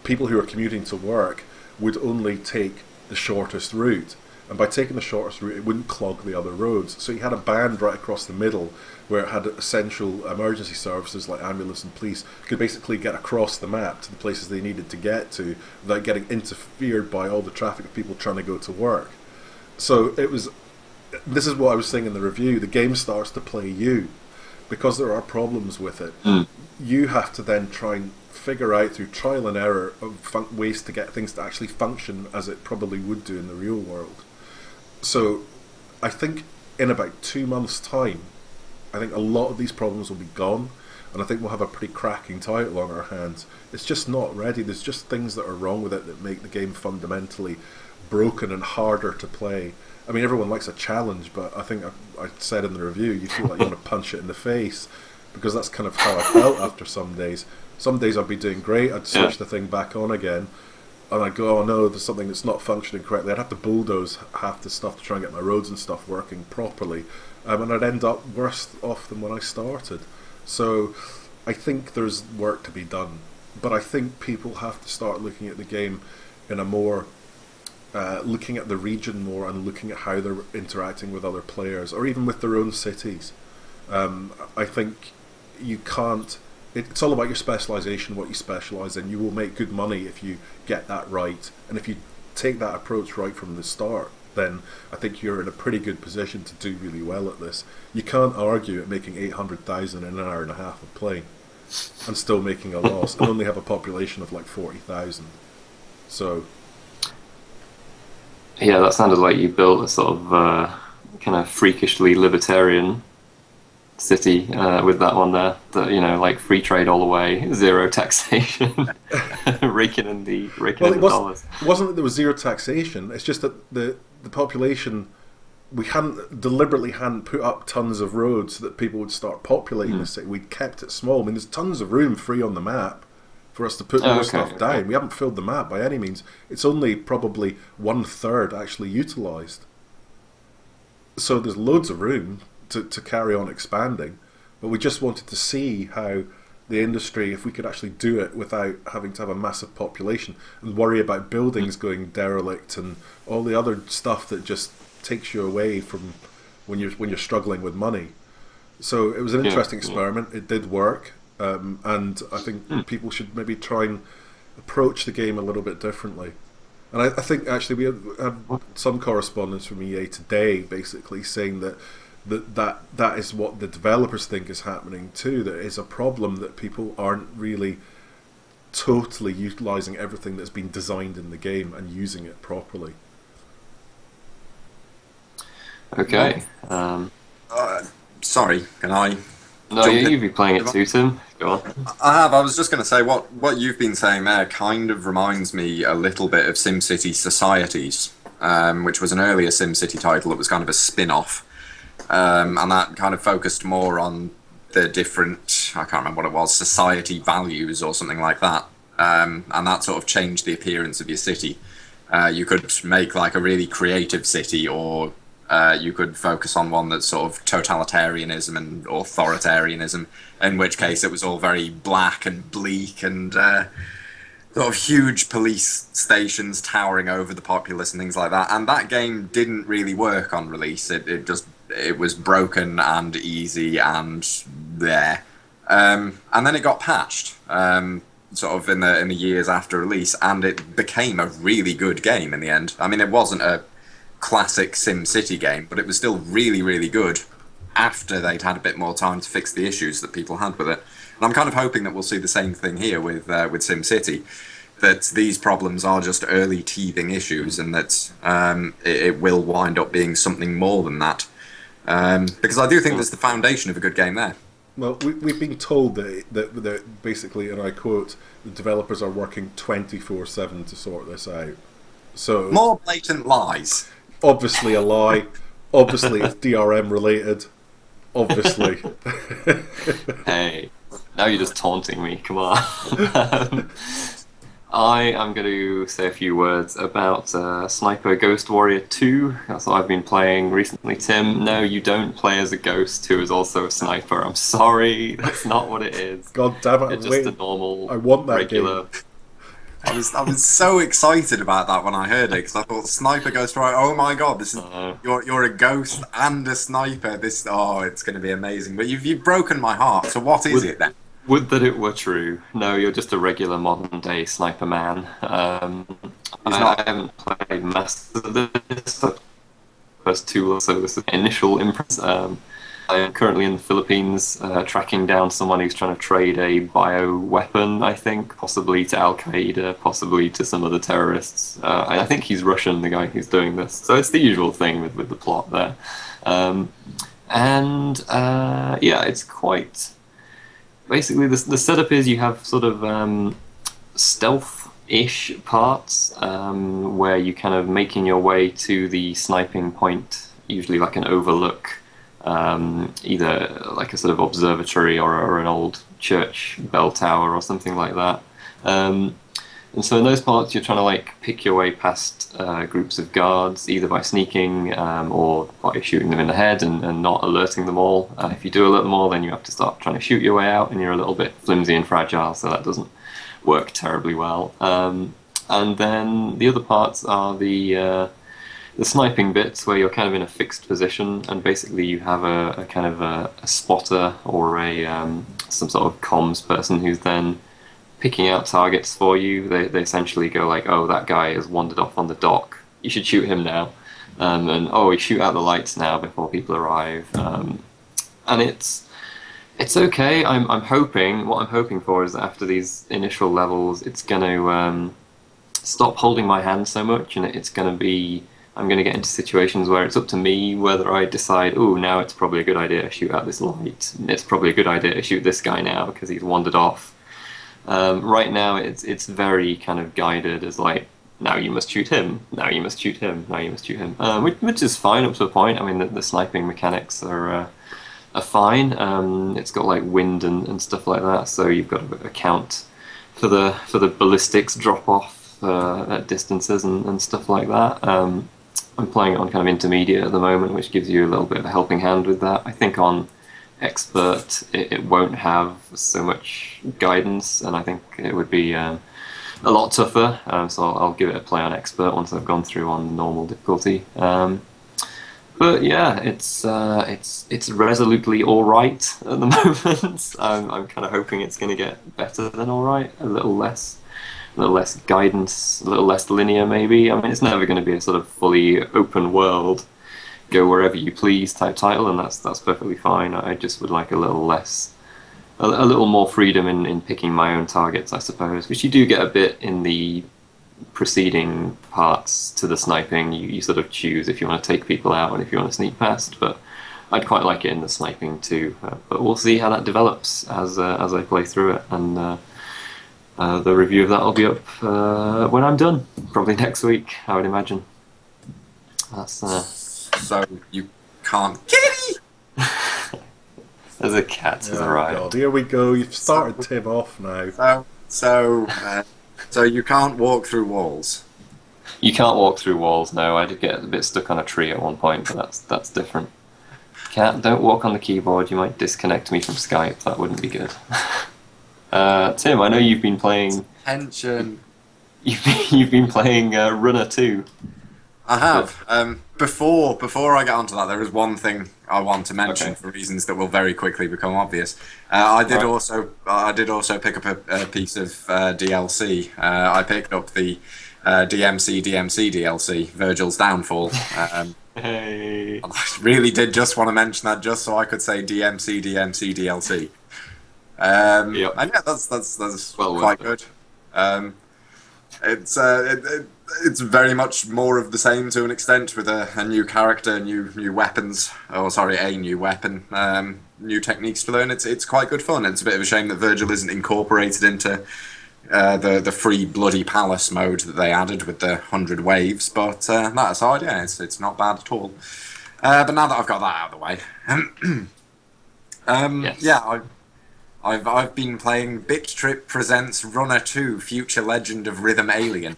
people who are commuting to work would only take the shortest route. And by taking the shortest route, it wouldn't clog the other roads. So he had a band right across the middle where it had essential emergency services like ambulance and police could basically get across the map to the places they needed to get to without getting interfered by all the traffic of people trying to go to work. So this is what I was saying in the review, the game starts to play you, because there are problems with it. You have to then try and figure out through trial and error of ways to get things to actually function as it probably would do in the real world. So I think in about 2 months' time, I think a lot of these problems will be gone, and I think we'll have a pretty cracking title on our hands. It's just not ready. There's just things that are wrong with it that make the game fundamentally broken and harder to play. I mean, everyone likes a challenge, but I think I said in the review, you feel like you want to punch it in the face, because that's kind of how I felt after some days. Some days I'd be doing great, I'd switch the thing back on again, and I'd go, oh no, there's something that's not functioning correctly. I'd have to bulldoze half the stuff to try and get my roads and stuff working properly, and I'd end up worse off than when I started. So I think there's work to be done, but I think people have to start looking at the game in a more, looking at the region more and looking at how they're interacting with other players, or even with their own cities. I think you can't, it's all about your specialisation, what you specialise in. You will make good money if you get that right, and if you take that approach right from the start, then I think you're in a pretty good position to do really well at this. You can't argue at making 800,000 in an hour and a half of play and still making a loss and only have a population of like 40,000. So yeah, that sounded like you built a sort of kind of freakishly libertarian city with that one there. That, you know, like free trade all the way, zero taxation, raking in the dollars. It wasn't that there was zero taxation. It's just that the population, we deliberately hadn't put up tons of roads so that people would start populating the city. We'd kept it small. I mean, there's tons of room free on the map for us to put more stuff down. We haven't filled the map by any means. It's only probably 1/3 actually utilised. So there's loads of room to carry on expanding, but we just wanted to see how the industry, if we could actually do it without having to have a massive population and worry about buildings going derelict and all the other stuff that just takes you away from when you're struggling with money. So it was an interesting experiment. It did work. And I think people should maybe try and approach the game a little bit differently. And I think actually we had some correspondence from EA today basically saying that is what the developers think is happening too, that is a problem that people aren't really totally utilising everything that's been designed in the game and using it properly. Okay. Sorry, can I? No, you've been playing it too, Tim. Go on. I have. I was just going to say what you've been saying there kind of reminds me a little bit of SimCity Societies, which was an earlier SimCity title that was kind of a spin-off, and that kind of focused more on the different, I can't remember what it was, society values or something like that, and that sort of changed the appearance of your city. You could make like a really creative city, or you could focus on one that's sort of totalitarianism and authoritarianism, in which case it was all very black and bleak and sort of huge police stations towering over the populace and things like that. And that game didn't really work on release. It just it was broken and easy and there. And then it got patched, sort of in the years after release, and it became a really good game in the end. I mean, it wasn't a classic SimCity game, but it was still really, really good after they'd had a bit more time to fix the issues that people had with it. And I'm kind of hoping that we'll see the same thing here with SimCity, that these problems are just early teething issues, and that it will wind up being something more than that. Because I do think there's the foundation of a good game there. Well, we've been told that basically, and I quote, the developers are working 24/7 to sort this out. So more blatant lies. Obviously a lie. Obviously it's DRM related. Obviously. Hey, now you're just taunting me. Come on. I am going to say a few words about Sniper Ghost Warrior 2. That's what I've been playing recently. Tim, no, you don't play as a ghost who is also a sniper. I'm sorry, that's not what it is. God damn it! It's just a normal, I want that regular. Game. I was so excited about that when I heard it, because I thought Sniper Ghost Warrior. Oh my god, this is you're a ghost and a sniper. It's going to be amazing. But you've broken my heart. So what is it then? Would that it were true. No, you're just a regular modern-day sniper man. I haven't played Master of this, the first two, so this is initial impression. I am currently in the Philippines tracking down someone who's trying to trade a bio-weapon, I think, possibly to Al-Qaeda, possibly to some other terrorists. I think he's Russian, the guy who's doing this. So it's the usual thing with the plot there. Yeah, it's quite... Basically, the setup is you have sort of stealth-ish parts where you're kind of making your way to the sniping point, usually like an overlook, either like a sort of observatory or an old church bell tower or something like that. And so in those parts, you're trying to like pick your way past groups of guards, either by sneaking or by shooting them in the head and not alerting them all. If you do alert them all, then you have to start trying to shoot your way out, and you're a little bit flimsy and fragile, so that doesn't work terribly well. And then the other parts are the sniping bits, where you're kind of in a fixed position, and basically you have a kind of a spotter or some sort of comms person who's then picking out targets for you. They essentially go like, oh, that guy has wandered off on the dock, you should shoot him now. And oh, we shoot out the lights now before people arrive. And it's okay. I'm hoping, what I'm hoping for is that after these initial levels, it's going to stop holding my hand so much, and it's going to be, I'm going to get into situations where it's up to me whether I decide, oh, now it's probably a good idea to shoot out this light. It's probably a good idea to shoot this guy now because he's wandered off. Right now, it's very kind of guided as like, now you must shoot him, now you must shoot him, now you must shoot him, which is fine up to a point. I mean, the sniping mechanics are fine. It's got like wind and stuff like that, so you've got to account for the ballistics drop off at distances and stuff like that. I'm playing it on kind of intermediate at the moment, which gives you a little bit of a helping hand with that. I think on expert it won't have so much guidance, and I think it would be a lot tougher, so I'll give it a play on expert once I've gone through on normal difficulty. But yeah, it's resolutely alright at the moment. I'm kind of hoping it's going to get better than alright, a little less guidance, a little less linear maybe. I mean, it's never going to be a sort of fully open world, go wherever you please type title, and that's perfectly fine. I just would like a little less, a little more freedom in picking my own targets, I suppose, which you do get a bit in the preceding parts to the sniping. You sort of choose if you want to take people out and if you want to sneak past, but I'd quite like it in the sniping too. But we'll see how that develops as I play through it, and the review of that will be up when I'm done, probably next week, I would imagine. That's so you can't. Kitty! There's a cat has arrived. God, here we go. You've started Tim off now. So you can't walk through walls. You can't walk through walls. No, I did get a bit stuck on a tree at one point, but that's different. Cat, don't walk on the keyboard. You might disconnect me from Skype. That wouldn't be good. Tim, I know you've been playing. Tension. You've been playing Runner 2. I have. Before I get onto that, there is one thing I want to mention for reasons that will very quickly become obvious. I did also pick up a piece of DLC. I picked up the DMC DLC, Virgil's Downfall. Hey. I really did just want to mention that just so I could say DMC DLC. And yeah, that's well quite good. It's very much more of the same to an extent, with a new character, new weapons. Oh, sorry, a new weapon, new techniques to learn. It's quite good fun. It's a bit of a shame that Virgil isn't incorporated into the free bloody palace mode that they added with the 100 waves. But that aside, yeah, it's not bad at all. But now that I've got that out of the way, yeah, I've been playing Bit.Trip Presents Runner 2: Future Legend of Rhythm Alien,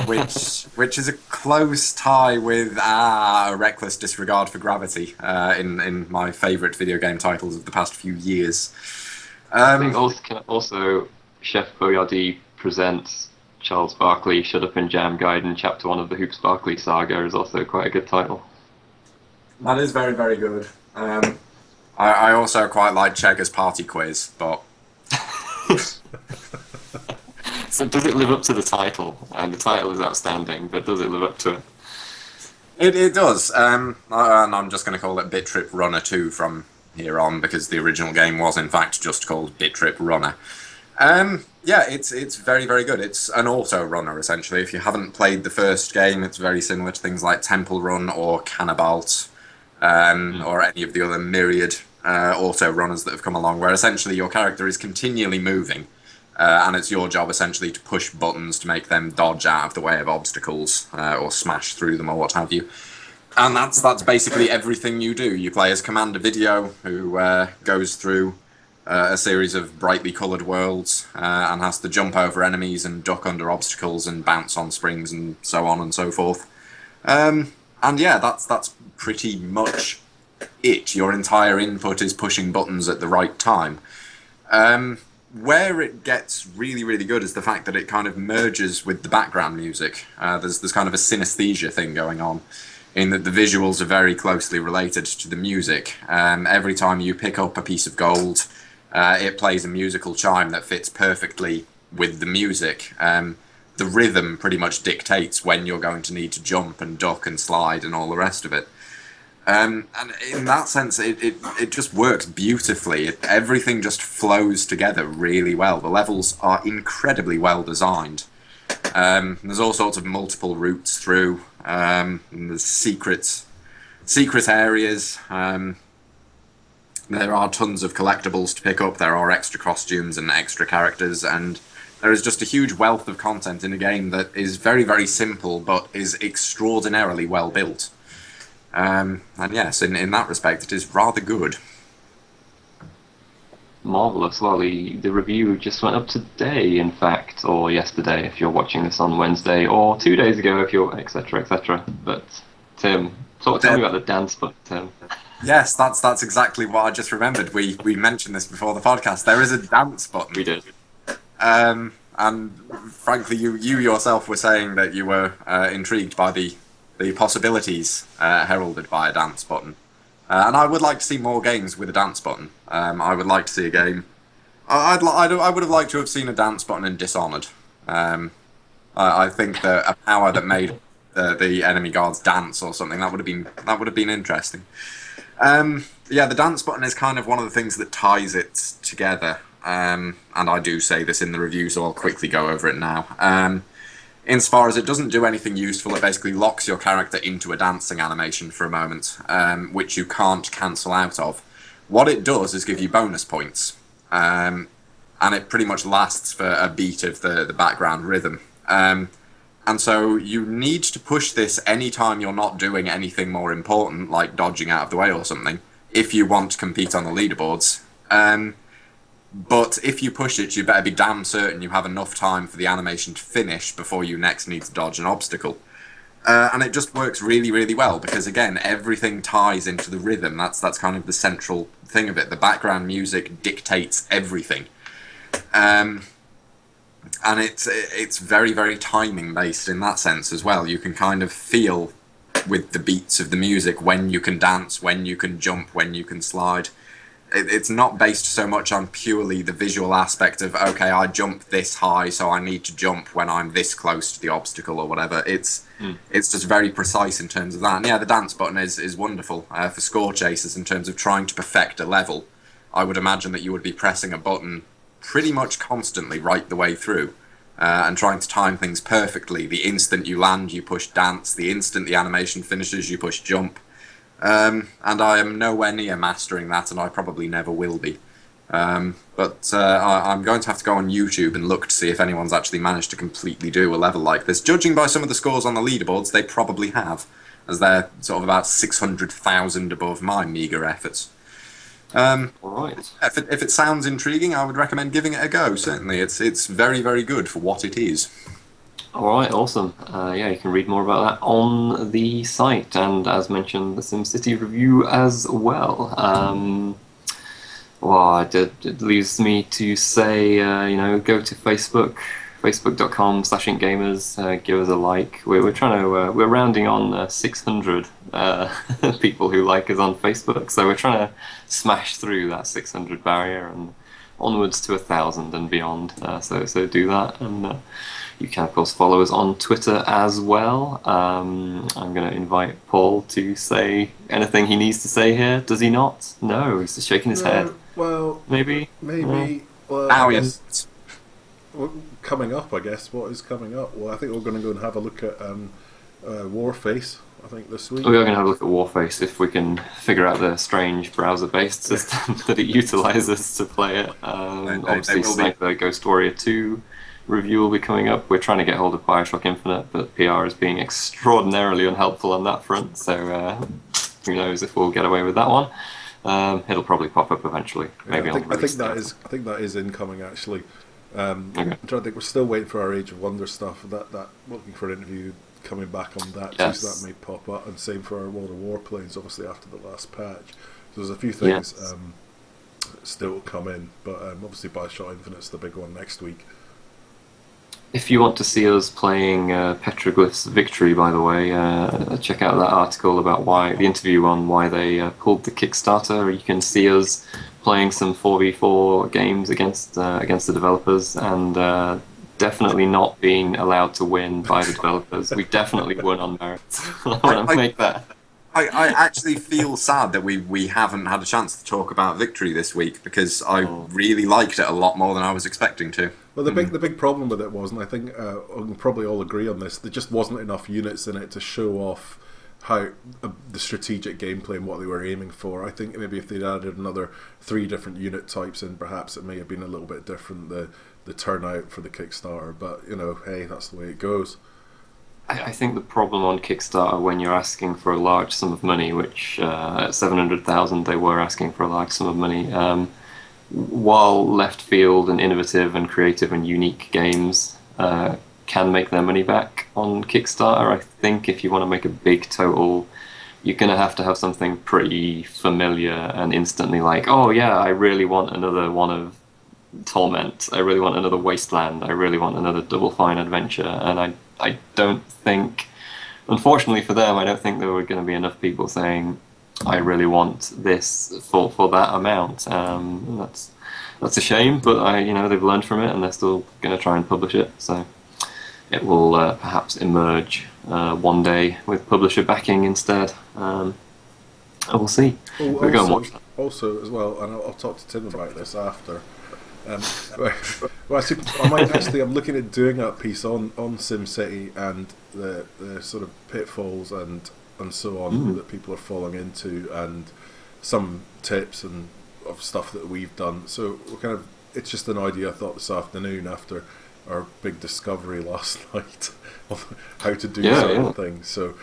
which is a close tie with a reckless disregard for gravity in my favourite video game titles of the past few years. I think also Chef Boyardee presents Charles Barkley Shut Up and Jam Guide, and Chapter 1 of the Hoops Barkley Saga is also quite a good title. That is very, very good. I also quite like Chegger's Party Quiz, but... So does it live up to the title? And the title is outstanding, but does it live up to it? It does. And I'm just going to call it Bit.Trip Runner 2 from here on, because the original game was in fact just called Bit.Trip Runner. Yeah, it's very, very good. It's an auto runner, essentially. If you haven't played the first game, it's very similar to things like Temple Run or Cannibalt, or any of the other myriad auto runners that have come along, where essentially your character is continually moving, and it's your job essentially to push buttons to make them dodge out of the way of obstacles, or smash through them, or what have you. And that's basically everything you do. You play as Commander Video, who goes through a series of brightly coloured worlds, and has to jump over enemies and duck under obstacles and bounce on springs and so on and so forth. And yeah, that's pretty much it. Your entire input is pushing buttons at the right time. Where it gets really, really good is the fact that it kind of merges with the background music. There's kind of a synesthesia thing going on, in that the visuals are very closely related to the music. Every time you pick up a piece of gold, it plays a musical chime that fits perfectly with the music. The rhythm pretty much dictates when you're going to need to jump and duck and slide and all the rest of it. And in that sense, it just works beautifully. Everything just flows together really well. The levels are incredibly well designed. There's all sorts of multiple routes through. And there's secret areas. There are tons of collectibles to pick up. There are extra costumes and extra characters, and there is just a huge wealth of content in a game that is very, very simple, but is extraordinarily well built. And yes, in that respect, it is rather good. Marvellous. Well, the review just went up today, in fact, or yesterday if you're watching this on Wednesday, or 2 days ago if you're etc, etc. But Tim, tell me about the dance button, Tim. Yes, that's exactly what I just remembered. We mentioned this before the podcast. There is a dance button. We did. And frankly, you yourself were saying that you were intrigued by the possibilities heralded by a dance button. And I would like to see more games with a dance button. I would like to see a game. I would have liked to have seen a dance button in Dishonored. I think that a power that made the enemy guards dance or something, that would have been interesting. Yeah, the dance button is kind of one of the things that ties it together. And I do say this in the review, so I'll quickly go over it now. Insofar as it doesn't do anything useful, it basically locks your character into a dancing animation for a moment, which you can't cancel out of. What it does is give you bonus points, and it pretty much lasts for a beat of the background rhythm. And so you need to push this anytime you're not doing anything more important, like dodging out of the way or something, if you want to compete on the leaderboards. But if you push it, you better be damn certain you have enough time for the animation to finish before you next need to dodge an obstacle. And it just works really, really well, because again, everything ties into the rhythm. That's kind of the central thing of it. The background music dictates everything. And it's very, very timing based in that sense as well. You can kind of feel with the beats of the music, when you can dance, when you can jump, when you can slide. It's not based so much on purely the visual aspect of, okay, I jump this high, so I need to jump when I'm this close to the obstacle or whatever. It's just very precise in terms of that. And yeah, the dance button is wonderful for score chasers in terms of trying to perfect a level. I would imagine that you would be pressing a button pretty much constantly right the way through and trying to time things perfectly. The instant you land, you push dance. The instant the animation finishes, you push jump. And I am nowhere near mastering that, and I probably never will be. But I'm going to have to go on YouTube and look to see if anyone's actually managed to completely do a level like this. Judging by some of the scores on the leaderboards, they probably have, as they're sort of about 600,000 above my meagre efforts. All right. If it sounds intriguing, I would recommend giving it a go. Certainly, it's very, very good for what it is. All right, awesome. Yeah, you can read more about that on the site, and as mentioned, the SimCity review as well. Well, it leaves me to say, go to Facebook, facebook.com/IncGamers, give us a like. We're trying to, we're rounding on 600 people who like us on Facebook, so we're trying to smash through that 600 barrier and onwards to 1,000 and beyond. So do that, and you can, of course, follow us on Twitter as well. I'm going to invite Paul to say anything he needs to say here. Does he not? No, he's just shaking his head. Well, maybe. Well, now yes. Coming up, I guess. What is coming up? Well, I think we're going to go and have a look at Warface, I think, this week. We are going to have a look at Warface if we can figure out the strange browser-based system that it utilises to play it. Obviously, Sniper Ghost Warrior 2 review will be coming up. We're trying to get hold of Bioshock Infinite, but PR is being extraordinarily unhelpful on that front, so who knows if we'll get away with that one. It'll probably pop up eventually. Maybe I think that is incoming, actually. I'm trying to think. We're still waiting for our Age of Wonder stuff. That looking for an interview coming back on that, yes. So that may pop up. And same for our World of Warplanes, obviously after the last patch. So there's a few things still to come in, but obviously Bioshock Infinite's the big one next week. If you want to see us playing Petroglyph's Victory, by the way, check out that article about the interview on why they pulled the Kickstarter. You can see us playing some 4v4 games against the developers, and definitely not being allowed to win by the developers. We definitely won on merit. I want to make that. I actually feel sad that we haven't had a chance to talk about Victory this week, because I really liked it a lot more than I was expecting to. Well, the big problem with it was, and I think we can probably all agree on this, there just wasn't enough units in it to show off how the strategic gameplay and what they were aiming for. I think maybe if they'd added another 3 different unit types in, perhaps it may have been a little bit different, the turnout for the Kickstarter. But, hey, that's the way it goes. I think the problem on Kickstarter, when you're asking for a large sum of money, which at 700,000 they were asking for a large sum of money, while left field and innovative and creative and unique games can make their money back on Kickstarter, I think if you want to make a big total, you're going to have something pretty familiar and instantly like, oh yeah, I really want another one of Torment, I really want another Wasteland, I really want another Double Fine Adventure, and I don't think, unfortunately for them, I don't think there were going to be enough people saying, I really want this for that amount. That's a shame, but they've learned from it and they're still going to try and publish it. So it will perhaps emerge one day with publisher backing instead. We'll see. We'll go and watch that. Also, as well, and I'll talk to Tim about this after. I'm looking at doing a piece on SimCity and the sort of pitfalls and so on that people are falling into, and some tips and of stuff that we've done. So it's just an idea I thought this afternoon after our big discovery last night of how to do certain things. So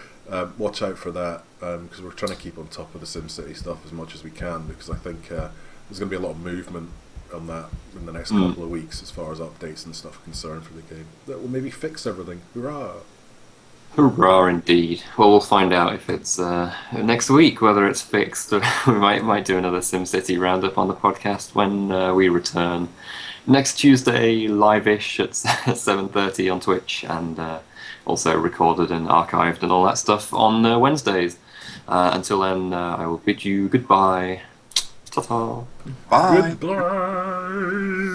watch out for that, because we're trying to keep on top of the SimCity stuff as much as we can, because I think there's going to be a lot of movement on that in the next couple of weeks as far as updates and stuff concerned for the game that will maybe fix everything. Hurrah! Hurrah indeed. Well, we'll find out if it's next week whether it's fixed. We might do another SimCity roundup on the podcast when we return next Tuesday, live-ish at 7:30 on Twitch, and also recorded and archived and all that stuff on Wednesdays. Until then, I will bid you goodbye. Ta-ta. Bye. Goodbye.